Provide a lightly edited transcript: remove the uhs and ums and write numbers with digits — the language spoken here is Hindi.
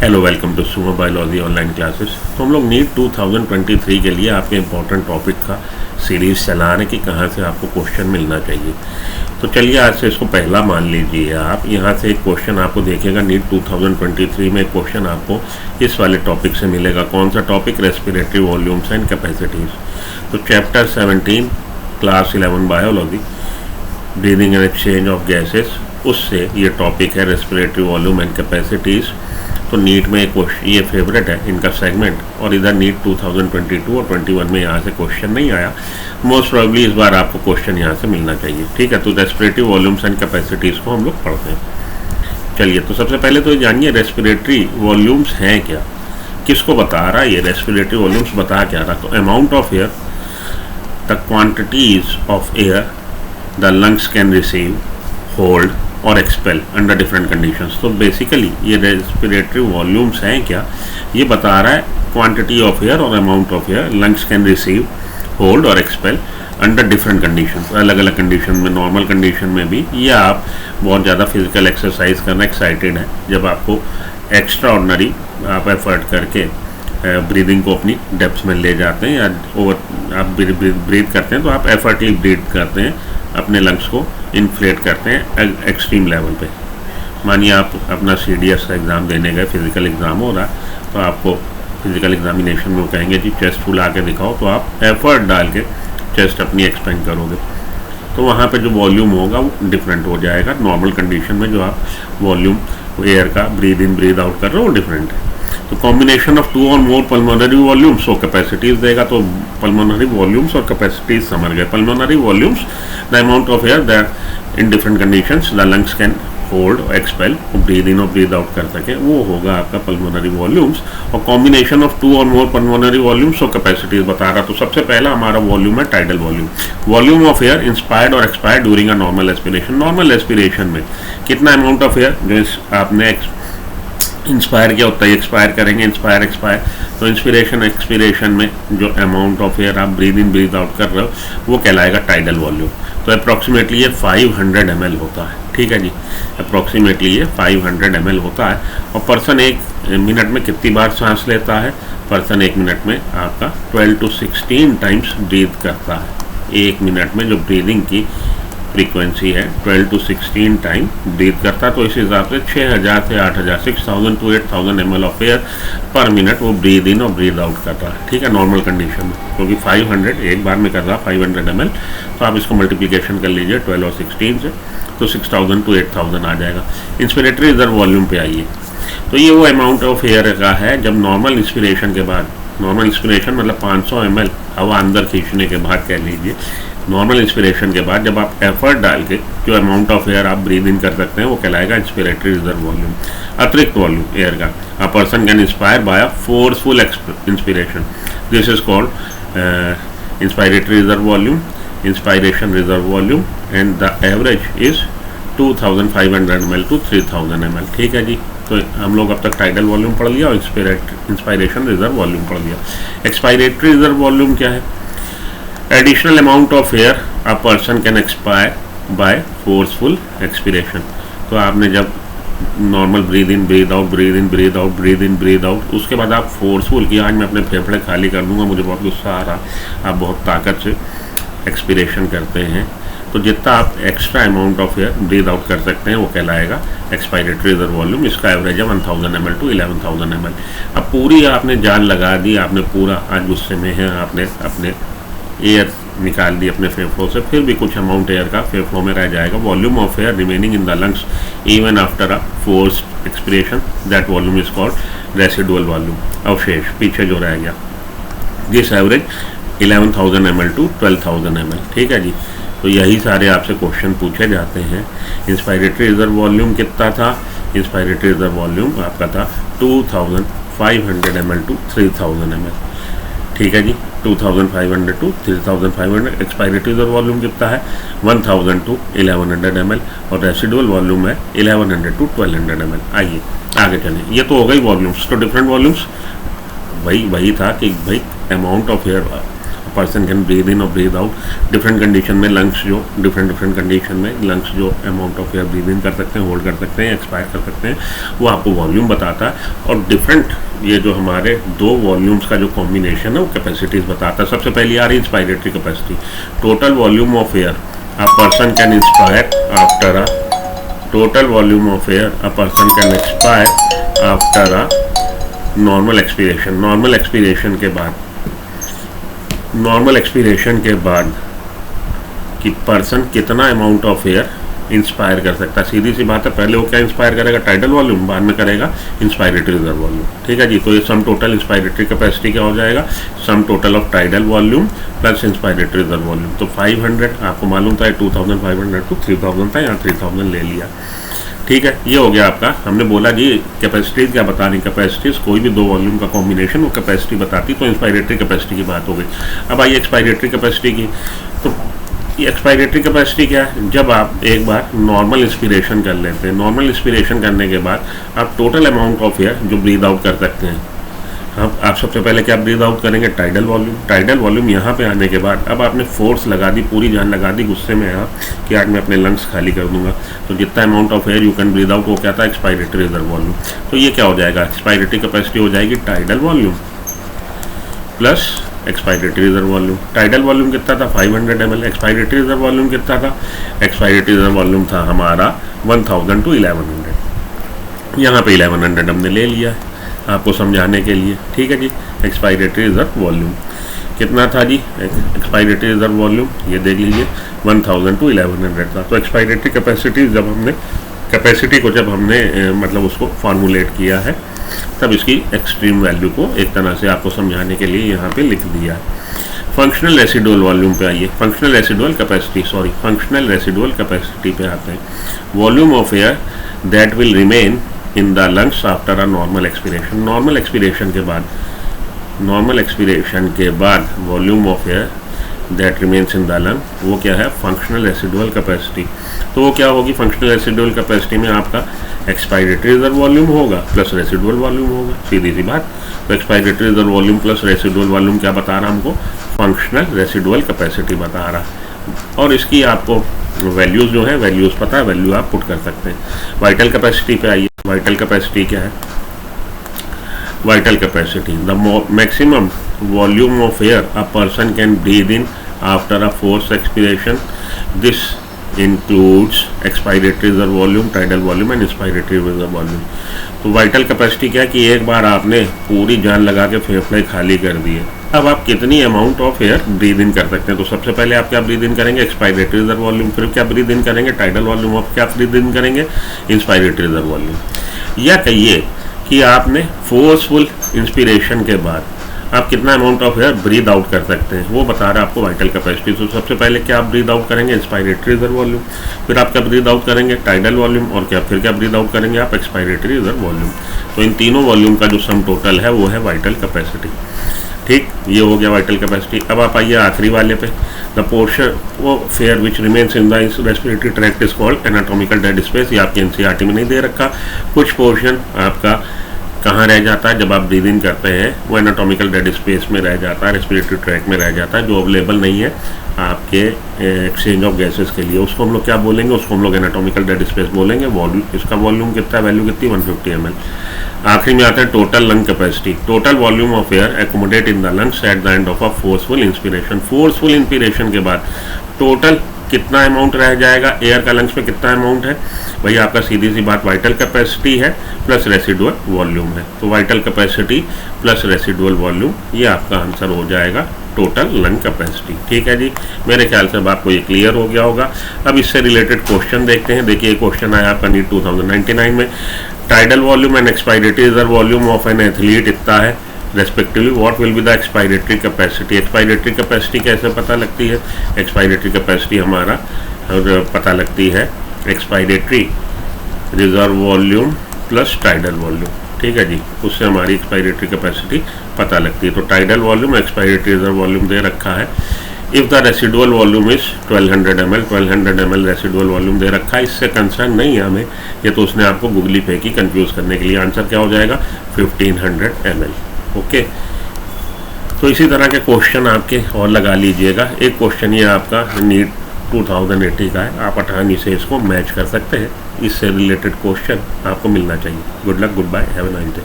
Hello, welcome to Sumo biology online classes. तो हम लोग नीट 2023 के लिए आपके इम्पोर्टेंट टॉपिक का सीरीज़ चला रहे हैं कि कहाँ से आपको क्वेश्चन मिलना चाहिए। तो चलिए आज से इसको पहला मान लीजिए आप। यहाँ से एक क्वेश्चन आपको देखिएगा नीट 2023 में एक क्वेश्चन आपको इस वाले टॉपिक से मिलेगा। कौन सा topic? Respiratory volumes and capacities. तो chapter 17 class 11 biology, breathing and exchange of gases, उससे ये टॉपिक है रेस्पिरेटरी वॉल्यूम एंड कैपेसिटीज़। तो नीट में क्वेश्चन ये फेवरेट है इनका सेगमेंट, और इधर नीट 2022 और 21 में यहाँ से क्वेश्चन नहीं आया। मोस्ट प्रोबेबली इस बार आपको क्वेश्चन यहाँ से मिलना चाहिए। ठीक है, तो रेस्पिरेटरी वॉल्यूम्स एंड कैपेसिटीज़ को हम लोग पढ़ते हैं। चलिए, तो सबसे पहले तो जानिए रेस्पिरेटरी वॉल्यूम्स हैं क्या, किसको बता रहा है ये रेस्पिरेटरी वॉल्यूम्स, बता क्या रहा। तो amount of air, the quantities of air the lungs can receive, hold और एक्सपेल अंडर डिफरेंट कंडीशंस। तो बेसिकली ये रेस्पिरेटरी वॉल्यूम्स हैं क्या, ये बता रहा है क्वांटिटी ऑफ एयर और amount of air lungs can receive, hold और एक्सपेल अंडर डिफरेंट कंडीशंस, अलग अलग कंडीशन में, नॉर्मल कंडीशन में भी, या आप बहुत ज़्यादा फिजिकल एक्सरसाइज करना एक्साइटेड है, जब आपको एक्स्ट्रा ऑर्डनरी आप एफर्ट करके ब्रीदिंग को अपनी डेप्थ में ले जाते हैं, या ओवर आप ब्रीथ करते हैं, तो आप एफर्टली ब्रीथ करते हैं, अपने लंग्स को इन्फ्लेट करते हैं एक्सट्रीम लेवल पे। मानिए आप अपना CDS का एग्ज़ाम देने गए, फिज़िकल एग्ज़ाम हो रहा है, तो आपको फिज़िकल एग्जामिनेशन में वो कहेंगे जी चेस्ट फुला के दिखाओ, तो आप एफर्ट डाल के चेस्ट अपनी एक्सपेंड करोगे, तो वहाँ पे जो वॉल्यूम होगा वो डिफरेंट हो जाएगा। नॉर्मल कंडीशन में जो आप वॉल्यूम एयर का ब्रीद इन ब्रीद आउट कर रहे हो वो डिफरेंट है। तो कॉम्बिनेशन ऑफ 2 और मोर पल्मोनरी वॉल्यूम्स और कैपेसिटीज देगा। तो पल्मोनरी वॉल्यूम्स और कैपेसिटीज समझ गए। Pulmonary volumes, the amount of air that in different conditions the lungs can hold, expel, breathe in और ब्रीद आउट कर सके, वो होगा आपका पल्मोनरी वॉल्यूम्स। और कॉम्बिनेशन ऑफ 2 और मोर पल्मोनरी वॉल्यूम्स और कैपेसिटीज बता रहा। तो सबसे पहला हमारा वॉल्यूम है tidal volume, volume of air inspired और expired during a normal aspiration. Normal aspiration में कितना अमाउंट ऑफ एयर जो आपने इंस्पायर किया उतना ही एक्सपायर करेंगे, इंस्पायर एक्सपायर। तो इंस्पिरेशन एक्सपिरेशन में जो अमाउंट ऑफ एयर आप ब्रीद इन ब्रीद आउट कर रहे हो वो कहलाएगा टाइडल वॉल्यूम। तो अप्रॉक्सीमेटली ये 500 ml होता है। ठीक है जी, अप्रॉक्सीमेटली ये 500 ml होता है। और पर्सन 1 मिनट में कितनी बार सांस लेता है? पर्सन 1 मिनट में आपका 12 to 16 टाइम्स ब्रीद करता है। 1 मिनट में जो ब्रीदिंग की फ्रीक्वेंसी है 12 to 16 टाइम ब्रीथ करता है। तो इस हिसाब से 6000 से 8000, 6000 to 8000 ml ऑफ एयर पर मिनट वो ब्रीद इन और ब्रीद आउट करता है। ठीक है, नॉर्मल कंडीशन में, क्योंकि 500 एक बार में कर रहा 500 ml, तो आप इसको मल्टीप्लिकेशन कर लीजिए 12 और 16 से, तो 6000 to 8000 आ जाएगा। इंस्पिरेटरी रिजर्व वॉल्यूम पे आइए। तो ये वो अमाउंट ऑफ एयर का है जब नॉर्मल इंस्पिरेशन के बाद, नॉर्मल इंस्पिरेशन मतलब 500 ml हवा अंदर खींचने के बाद कह लीजिए, नॉर्मल इंस्पिरेशन के बाद जब आप एफर्ट डाल के जो अमाउंट ऑफ एयर आप ब्रीद इन कर सकते हैं वो कहलाएगा इंस्पिरेटरी रिजर्व वॉल्यूम। अतिरिक्त वॉल्यूम एयर का, a person can inspire by a forceful inspiration, this is called inspiratory reserve volume, inspiration reserve volume, and the average is 2500 ml to 3000 ml। ठीक है जी, तो हम लोग अब तक टाइडल वॉल्यूम पढ़ लिया और इंस्पायरेशन रिजर्व वॉल्यूम पढ़ लिया। एक्सपायरेटरी रिजर्व वॉल्यूम क्या है? Additional amount of air a person can expire by forceful expiration. तो आपने जब normal breathe in breathe out, breathe in breathe out, breathe in breathe out, उसके बाद आप फोर्सफुल कि आज मैं अपने फेफड़े खाली कर दूंगा, मुझे बहुत गुस्सा आ रहा, आप बहुत ताकत से एक्सपिरेशन करते हैं, तो जितना आप extra amount of air breathe out कर सकते हैं वो कहलाएगा एक्सपायरेटरी रिजर्व वॉल्यूम। इसका एवरेज है 1000 ml to 11000 ml। अब पूरी आपने जान लगा दी, आपने पूरा आज गुस्से में है, आपने अपने एयर निकाल दी अपने फेफड़ों से, फिर भी कुछ अमाउंट एयर का फेफड़ों में रह जाएगा। Volume of air remaining in the lungs even after a forced expiration, that volume is called residual volume, अवशेष पीछे जो रह गया। This average 11000 ml to 12000 ml। ठीक है जी, तो यही सारे आपसे क्वेश्चन पूछे जाते हैं। इंस्पायरेटरी रिजर्व वॉल्यूम कितना था? इंस्पायरेटरी रिजर्व वॉल्यूम आपका था 2500 ml to 3000 ml। ठीक है जी, 2500 to 3500। एक्सपायरेटरी रिजर्व वॉल्यूम कितना है? 1000 to 1100 ml, और रेसिडुअल वॉल्यूम है 1100 to 1200 ml। आइए आगे चलें। ये तो हो गई वॉल्यूम्स। तो डिफरेंट वॉल्यूम्स वही था कि भाई amount of air person can breathe in और ब्रीद आउट। डिफरेंट कंडीशन में लंग्स जो डिफरेंट कंडीशन में लंग्स जो amount of air breathe in कर सकते हैं, होल्ड कर सकते हैं, एक्सपायर कर सकते हैं, वो आपको वॉल्यूम बताता है। और डिफरेंट ये जो हमारे दो वॉल्यूम्स का जो कॉम्बिनेशन है वो कैपेसिटीज़ बताता है। सबसे पहली आ रही inspiratory capacity, total volume of air a person can inspire after a total volume of air a person can expire after a normal expiration। Normal expiration के बाद कि पर्सन कितना अमाउंट ऑफ एयर इंस्पायर कर सकता है। सीधी सी बात है, पहले वो क्या इंस्पायर करेगा, टाइडल वॉल्यूम, बाद में करेगा इंस्पायरेटरी रिजर्व वॉल्यूम। ठीक है जी। तो ये सम टोटल इंस्पायरेटरी कैपेसिटी क्या हो जाएगा, sum total of tidal volume plus inspiratory reserve volume. तो 500 आपको मालूम था 2500 टू 3000 था, यहाँ 3000 ले लिया। ठीक है, ये हो गया आपका। हमने बोला जी कैपेसिटीज क्या बतानी, कैपेसिटीज कोई भी दो वॉल्यूम का कॉम्बिनेशन वो कैपेसिटी बताती, तो इंस्पायरेटरी कैपेसिटी की बात हो गई। अब आइए एक्सपायरेटरी कैपेसिटी की। तो ये एक्सपायरेटरी कैपेसिटी क्या है, जब आप एक बार नॉर्मल इंस्पिरेशन कर लेते हैं, नॉर्मल इंस्पिरेशन करने के बाद आप टोटल अमाउंट ऑफ एयर जो ब्रीद आउट कर सकते हैं, अब आप सबसे पहले क्या ब्रीद आउट करेंगे, टाइडल वॉल्यूम। टाइडल वॉल्यूम यहाँ पे आने के बाद अब आपने फोर्स लगा दी, पूरी जान लगा दी गुस्से में आप कि आज मैं अपने लंग्स खाली कर दूंगा, तो जितना amount of air you can breathe out वो क्या था, एक्सपायरेटरी रिजर्व वॉल्यूम। तो ये क्या हो जाएगा, एक्सपायरेटरी कैपेसिटी हो जाएगी tidal volume plus expiratory reserve volume. Tidal volume कितना था 500 ml, एक्सपायरेटरी रिजर्व वॉल्यूम कितना था, एक्सपायरेटरी रिजर्व वॉल्यूम था हमारा 1000 टू 1100। यहाँ पे 1100 हमने ले लिया है आपको समझाने के लिए। ठीक है जी। एक्सपायरेटरी रिजर्व वॉल्यूम कितना था जी, एक्सपायरेटरी रिजर्व वॉल्यूम ये देख लीजिए 1000 टू 1100 था। तो एक्सपायरेटरी कैपेसिटी जब हमने कैपेसिटी को जब हमने मतलब उसको फार्मूलेट किया है, तब इसकी एक्सट्रीम वैल्यू को एक तरह से आपको समझाने के लिए यहाँ पे लिख दिया है। फंक्शनल रेसिडुअल वॉल्यूम पे आइए, फंक्शनल रेसिडुअल कैपेसिटी पे आते हैं। Volume of air that will remain in the lungs after a normal expiration. Normal expiration के बाद volume of air that remains in the lung, वो क्या है, फंक्शनल रेसिडुअल कैपेसिटी। तो वो क्या होगी, फंक्शनल रेसिडुअल कैपेसिटी में आपका एक्सपायरेटरी रिजर्व वॉल्यूम होगा प्लस रेसिडुअल वॉल्यूम होगा, सीधी सी बात। तो expiratory reserve volume plus residual volume क्या बता रहा हमको, फंक्शनल रेसिडुअल कैपेसिटी बता रहा। और इसकी आपको वैल्यूज़ जो है, वैल्यूज़ पता है, वैल्यू आप पुट कर सकते हैं। वाइटल कैपेसिटी पे आइए। वाइटल कैपेसिटी क्या है, vital capacity the maximum volume of air a person can breathe in after a force expiration. This includes expiratory reserve volume, tidal volume and inspiratory reserve volume। तो वाइटल कैपेसिटी क्या है कि एक बार आपने पूरी जान लगा के फेफड़े खाली कर दिए, अब आप कितनी amount of air breathe in कर सकते हैं। तो सबसे पहले आप क्या ब्रीद इन करेंगे, एक्सपायरेटरी रिजर्व वॉल्यूम, फिर क्या ब्रीद इन करेंगे, टाइडल वॉल्यूम, आप क्या ब्रीद इन करेंगे, इंस्पायरेटरी रिजर्व वॉल्यूम। या कहिए कि आपने फोर्सफुल इंस्पिरेशन के बाद आप कितना amount of air breathe out कर सकते हैं, वो बता रहा है आपको वाइटल कैपेसिटी। तो सबसे पहले क्या आप ब्रीद आउट करेंगे, इंस्पायरेटरी रिजर्व वॉल्यूम, फिर आप क्या ब्रीद आउट करेंगे, टाइडल वॉल्यूम, और फिर क्या ब्रीद आउट करेंगे आप, एक्सपायरेटरी रिजर्व वॉल्यूम। तो इन तीनों वॉल्यूम का जो सम टोटल है वो है वाइटल कैपेसिटी। ठीक, ये हो गया वाइटल कैपेसिटी। अब आप आइए आखिरी वाले पे, the portion of air which remains in the respiratory tract is called anatomical dead space. ये आपके एनसीईआरटी में नहीं दे रखा। कुछ पोर्शन आपका कहाँ रह जाता है, जब आप ब्रीद इन करते हैं वो एनाटॉमिकल डेड स्पेस में रह जाता है, रेस्पिरेटरी ट्रैक में रह जाता है, जो अवेलेबल नहीं है आपके एक्सचेंज ऑफ गैसेस के लिए। उसको हम लोग क्या बोलेंगे, उसको हम लोग एनाटॉमिकल डेड स्पेस बोलेंगे। वॉल्यूम, इसका वॉल्यूम कितना है, वैल्यू कितनी, 150 ml। आखिरी में आता है total lung capacity, total volume of air accommodate in the lungs at the end of a forceful inspiration. Forceful inspiration के बाद टोटल कितना अमाउंट रह जाएगा एयर का लंग्स में, कितना अमाउंट है भाई, आपका सीधी सी बात वाइटल कैपेसिटी है प्लस रेसिडुअल वॉल्यूम है। तो vital capacity plus residual volume, ये आपका आंसर हो जाएगा टोटल लंग कैपेसिटी। ठीक है जी, मेरे ख्याल से अब आपको ये क्लियर हो गया होगा। अब इससे रिलेटेड क्वेश्चन देखते हैं। देखिए क्वेश्चन आया आपका नीट 2099 में, tidal volume and expiratory reserve volume of an athlete इतना है respectively, what will be the expiratory capacity. Expiratory capacity कैसे पता लगती है, एक्सपायरेटरी कैपेसिटी हमारा पता लगती है expiratory reserve volume plus tidal volume. ठीक है जी, उससे हमारी एक्सपायरेटरी कैपेसिटी पता लगती है। तो tidal volume, expiratory reserve volume दे रखा है। If the residual volume is 1200 ml, 1200 ml residual volume दे रखा है। इससे कंसर्न नहीं है हमें, ये तो उसने आपको गूगली फेंकी कंफ्यूज करने के लिए। आंसर क्या हो जाएगा 1500 ml। ओके, तो इसी तरह के क्वेश्चन आपके और लगा लीजिएगा। एक क्वेश्चन ये आपका नीट 2080 का है, आप आसानी से इसको मैच कर सकते हैं। इससे रिलेटेड क्वेश्चन आपको मिलना चाहिए। Good luck, goodbye, have a nice day.